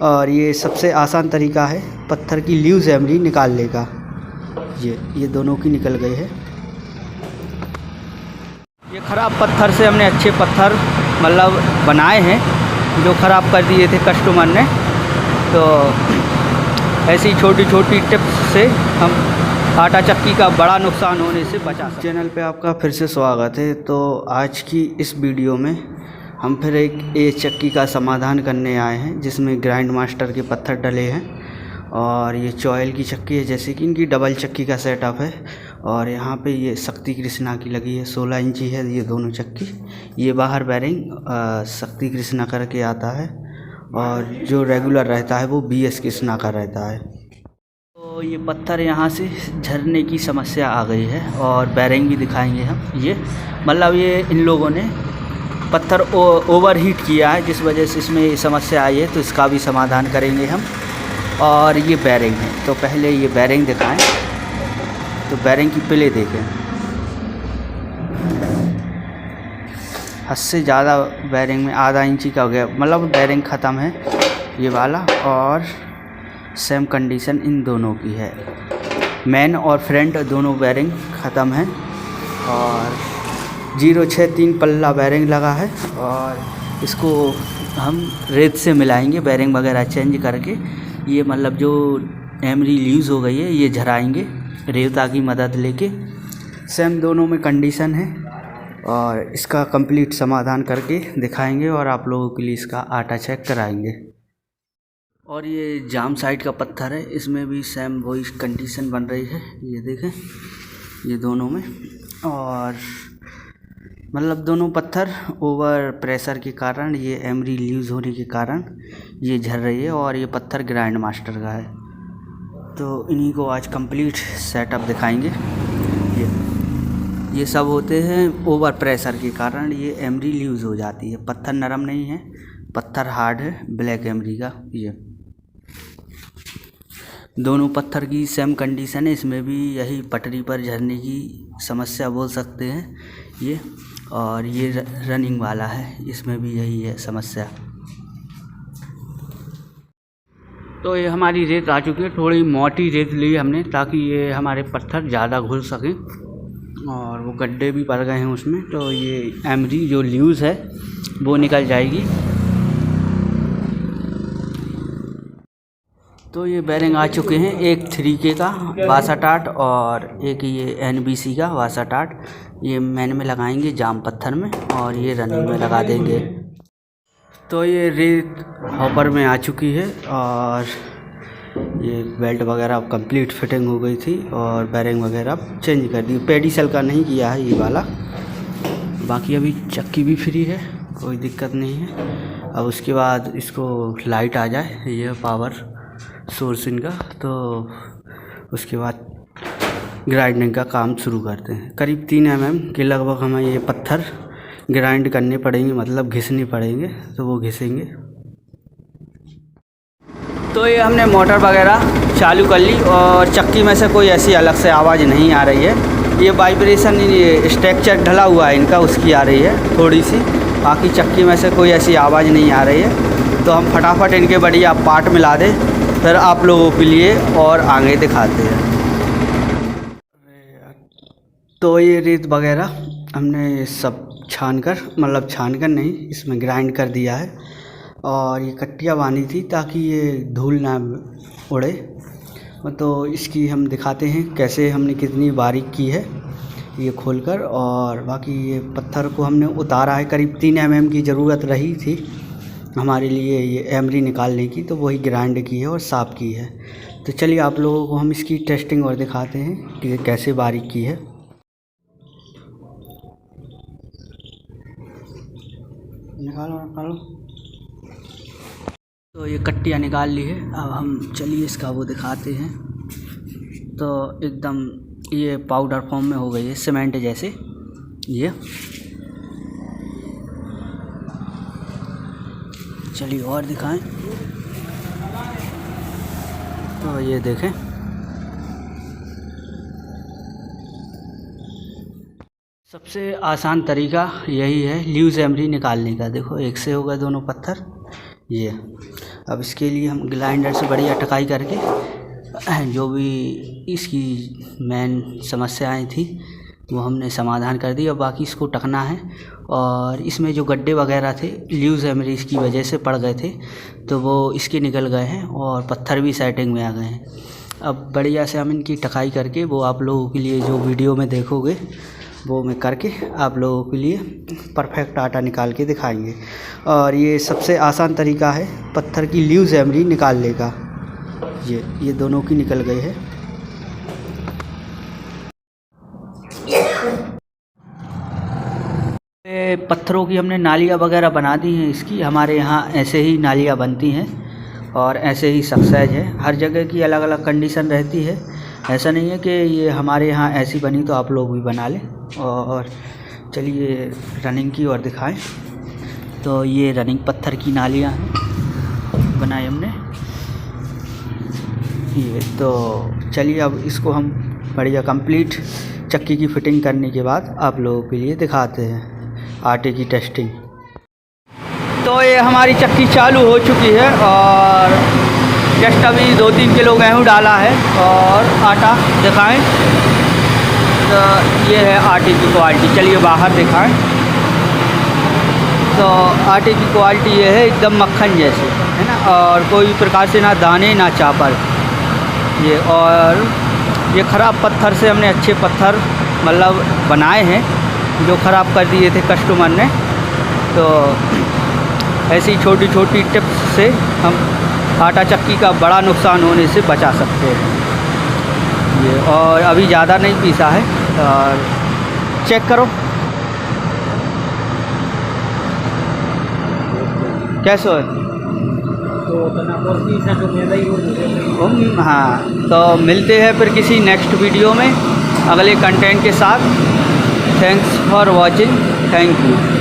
और ये सबसे आसान तरीका है पत्थर की ल्यूज एमरी निकालने का। ये दोनों की निकल गई है। ये ख़राब पत्थर से हमने अच्छे पत्थर मतलब बनाए हैं जो ख़राब कर दिए थे कस्टमर ने। तो ऐसी छोटी छोटी टिप्स से हम आटा चक्की का बड़ा नुकसान होने से बचा सकते। चैनल पे आपका फिर से स्वागत है। तो आज की इस वीडियो में हम फिर एक चक्की का समाधान करने आए हैं जिसमें ग्राइंड मास्टर के पत्थर डले हैं। और ये चॉयल की चक्की है, जैसे कि इनकी डबल चक्की का सेटअप है। और यहाँ पे ये शक्ति कृष्णा की लगी है, 16 इंची है ये दोनों चक्की। ये बाहर बैरिंग शक्ति कृष्णा करके आता है और जो रेगुलर रहता है वो BS कृष्णा का रहता है। तो ये पत्थर यहाँ से झरने की समस्या आ गई है और बैरिंग भी दिखाएंगे हम। ये मतलब ये इन लोगों ने पत्थर ओवर हीट किया है जिस वजह से इसमें ये समस्या आई है, तो इसका भी समाधान करेंगे हम। और ये बैरिंग है, तो पहले ये बैरिंग दिखाएं। तो बैरिंग की प्ले देखें, हद से ज़्यादा बैरिंग में आधा इंची का हो गया, मतलब बैरिंग ख़त्म है ये वाला। और सेम कंडीशन इन दोनों की है, मेन और फ्रंट दोनों बैरिंग ख़त्म है। और 063 पल्ला बैरिंग लगा है और इसको हम रेत से मिलाएंगे, बैरिंग वगैरह चेंज करके। ये मतलब जो एमरी ल्यूज़ हो गई है ये झराएंगे रेता की मदद लेके। सेम दोनों में कंडीशन है और इसका कंप्लीट समाधान करके दिखाएंगे और आप लोगों के लिए इसका आटा चेक कराएंगे। और ये जाम साइड का पत्थर है, इसमें भी सेम वही कंडीशन बन रही है। ये देखें ये दोनों में, और मतलब दोनों पत्थर ओवर प्रेशर के कारण, ये एमरी ल्यूज़ होने के कारण ये झर रही है। और ये पत्थर ग्राइंड मास्टर का है, तो इन्हीं को आज कंप्लीट सेटअप दिखाएंगे। ये सब होते हैं ओवर प्रेशर के कारण, ये एमरी ल्यूज़ हो जाती है। पत्थर नरम नहीं है, पत्थर हार्ड है ब्लैक एमरी का। ये दोनों पत्थर की सेम कंडीशन है, इसमें भी यही पटरी पर झरने की समस्या बोल सकते हैं ये। और ये रनिंग वाला है, इसमें भी यही है समस्या। तो ये हमारी रेत आ चुकी है, थोड़ी मोटी रेत ली हमने ताकि ये हमारे पत्थर ज़्यादा घुल सकें। और वो गड्ढे भी पड़ गए हैं उसमें, तो ये एमरी जो ल्यूज़ है वो निकल जाएगी। तो ये बैरिंग आ चुके हैं, एक 3K का 62 और एक ये NBC का 62। ये मैन में लगाएंगे जाम पत्थर में और ये रनिंग में लगा देंगे। तो ये रेत हॉपर में आ चुकी है और ये बेल्ट वगैरह अब कंप्लीट फिटिंग हो गई थी और बैरिंग वगैरह चेंज कर दी। पेडिसल का नहीं किया है ये वाला, बाकी अभी चक्की भी फ्री है, कोई दिक्कत नहीं है। अब उसके बाद इसको लाइट आ जाए, ये पावर सोर्स इनका, तो उसके बाद ग्राइंडिंग का काम शुरू करते हैं। करीब 3 mm के लगभग हमें ये पत्थर ग्राइंड करने पड़ेंगे, मतलब घिसने पड़ेंगे, तो वो घिसेंगे। तो ये हमने मोटर वगैरह चालू कर ली और चक्की में से कोई ऐसी अलग से आवाज़ नहीं आ रही है। ये वाइब्रेशन ये स्ट्रक्चर ढला हुआ है इनका, उसकी आ रही है थोड़ी सी, बाकी चक्की में से कोई ऐसी आवाज़ नहीं आ रही है। तो हम फटाफट इनके बढ़िया पार्ट मिला दें, फिर आप लोगों के लिए और आगे दिखाते हैं। तो ये रेत वगैरह हमने सब छानकर, मतलब छानकर नहीं, इसमें ग्राइंड कर दिया है। और ये कट्टियाँ बांधी थी ताकि ये धूल ना उड़े। तो इसकी हम दिखाते हैं कैसे हमने कितनी बारीक की है ये खोलकर। और बाकी ये पत्थर को हमने उतारा है, करीब 3 mm की ज़रूरत रही थी हमारे लिए ये एमरी निकालने की, तो वही ग्राइंड की है और साफ़ की है। तो चलिए आप लोगों को हम इसकी टेस्टिंग और दिखाते हैं कि कैसे बारीक की है। निकालो। तो ये कट्टियाँ निकाल ली है, अब हम चलिए इसका वो दिखाते हैं। तो एकदम ये पाउडर फॉर्म में हो गई है, सीमेंट जैसे। ये चलिए और दिखाएं। तो ये देखें, सबसे आसान तरीका यही है ल्यूज़ एमरी निकालने का। देखो एक से होगा दोनों पत्थर। ये अब इसके लिए हम ग्राइंडर से बढ़िया टकाई करके जो भी इसकी मेन समस्याएं थी वो हमने समाधान कर दी। अब बाकी इसको टकना है। और इसमें जो गड्ढे वगैरह थे ल्यूज़ एमरीज की वजह से पड़ गए थे तो वो इसके निकल गए हैं और पत्थर भी सेटिंग में आ गए हैं। अब बढ़िया से हम इनकी टकाई करके वो आप लोगों के लिए जो वीडियो में देखोगे वो मैं करके आप लोगों के लिए परफेक्ट आटा निकाल के दिखाएंगे। और ये सबसे आसान तरीका है पत्थर की ल्यूज़ एमरी निकालने का। ये दोनों की निकल गई है। पत्थरों की हमने नालियाँ वगैरह बना दी हैं। इसकी हमारे यहाँ ऐसे ही नालियाँ बनती हैं और ऐसे ही सक्सेस है। हर जगह की अलग अलग कंडीशन रहती है। ऐसा नहीं है कि ये हमारे यहाँ ऐसी बनी तो आप लोग भी बना लें। और चलिए रनिंग की ओर दिखाएं। तो ये रनिंग पत्थर की नालियाँ हैं बनाई हमने ये। तो चलिए अब इसको हम बढ़िया कंप्लीट चक्की की फिटिंग करने के बाद आप लोगों के लिए दिखाते हैं आटे की टेस्टिंग। तो ये हमारी चक्की चालू हो चुकी है और जस्ट अभी 2-3 किलो गेहूँ डाला है और आटा दिखाएं। तो ये है आटे की क्वालिटी। चलिए बाहर दिखाएं। तो आटे की क्वालिटी ये है एकदम मक्खन जैसे, है ना। और कोई प्रकार से ना दाने ना चापर ये। और ये ख़राब पत्थर से हमने अच्छे पत्थर मतलब बनाए हैं जो ख़राब कर दिए थे कस्टमर ने। तो ऐसी छोटी छोटी टिप्स से हम आटा चक्की का बड़ा नुकसान होने से बचा सकते हैं ये। और अभी ज़्यादा नहीं पीसा है और चेक करो कैसे है। तो हाँ, तो मिलते हैं फिर किसी नेक्स्ट वीडियो में अगले कंटेंट के साथ। Thanks for watching. Thank you.